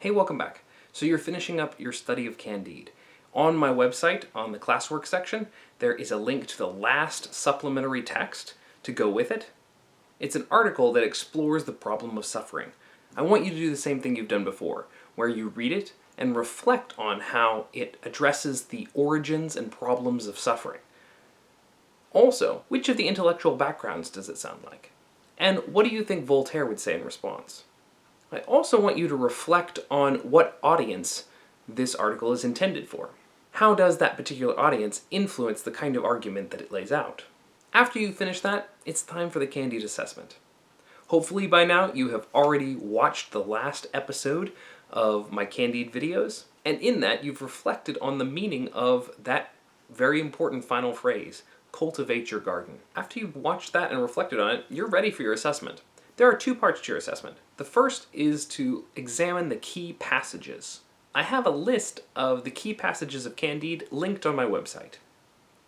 Hey, welcome back. So you're finishing up your study of Candide. On my website, on the classwork section, there is a link to the last supplementary text to go with it. It's an article that explores the problem of suffering. I want you to do the same thing you've done before, where you read it and reflect on how it addresses the origins and problems of suffering. Also, which of the intellectual backgrounds does it sound like? And what do you think Voltaire would say in response? I also want you to reflect on what audience this article is intended for. How does that particular audience influence the kind of argument that it lays out? After you finish that, it's time for the Candide assessment. Hopefully by now you have already watched the last episode of my Candide videos, and in that you've reflected on the meaning of that very important final phrase, cultivate your garden. After you've watched that and reflected on it, you're ready for your assessment. There are two parts to your assessment. The first is to examine the key passages. I have a list of the key passages of Candide linked on my website.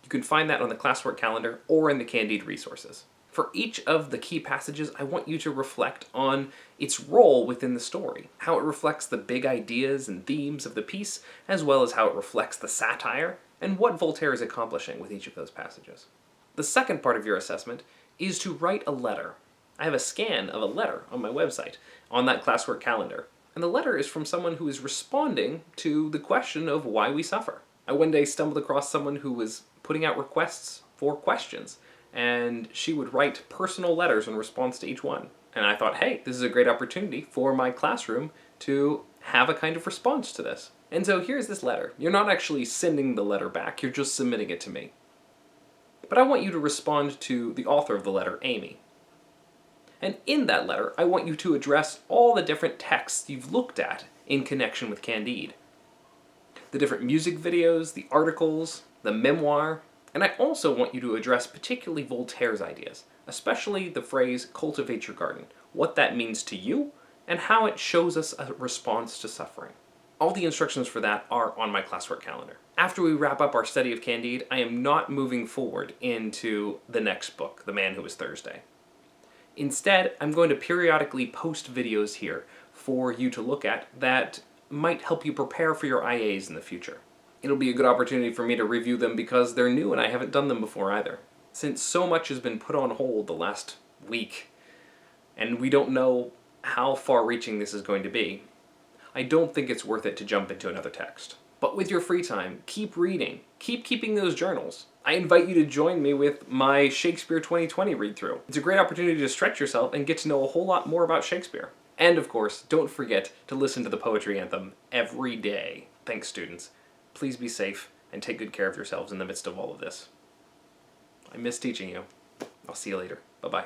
You can find that on the classwork calendar or in the Candide resources. For each of the key passages, I want you to reflect on its role within the story, how it reflects the big ideas and themes of the piece, as well as how it reflects the satire, and what Voltaire is accomplishing with each of those passages. The second part of your assessment is to write a letter. I have a scan of a letter on my website on that classwork calendar, and the letter is from someone who is responding to the question of why we suffer. I one day stumbled across someone who was putting out requests for questions, and she would write personal letters in response to each one. And I thought, hey, this is a great opportunity for my classroom to have a kind of response to this. And so here's this letter. You're not actually sending the letter back, you're just submitting it to me. But I want you to respond to the author of the letter, Amy. And in that letter, I want you to address all the different texts you've looked at in connection with Candide. The different music videos, the articles, the memoir, and I also want you to address particularly Voltaire's ideas, especially the phrase, cultivate your garden, what that means to you, and how it shows us a response to suffering. All the instructions for that are on my classwork calendar. After we wrap up our study of Candide, I am not moving forward into the next book, The Man Who Was Thursday. Instead, I'm going to periodically post videos here for you to look at that might help you prepare for your IAs in the future. It'll be a good opportunity for me to review them because they're new and I haven't done them before either. Since so much has been put on hold the last week, and we don't know how far-reaching this is going to be, I don't think it's worth it to jump into another text. But with your free time, keep reading. Keep keeping those journals. I invite you to join me with my Shakespeare 2020 read-through. It's a great opportunity to stretch yourself and get to know a whole lot more about Shakespeare. And of course, don't forget to listen to the poetry anthem every day. Thanks, students. Please be safe and take good care of yourselves in the midst of all of this. I miss teaching you. I'll see you later. Bye-bye.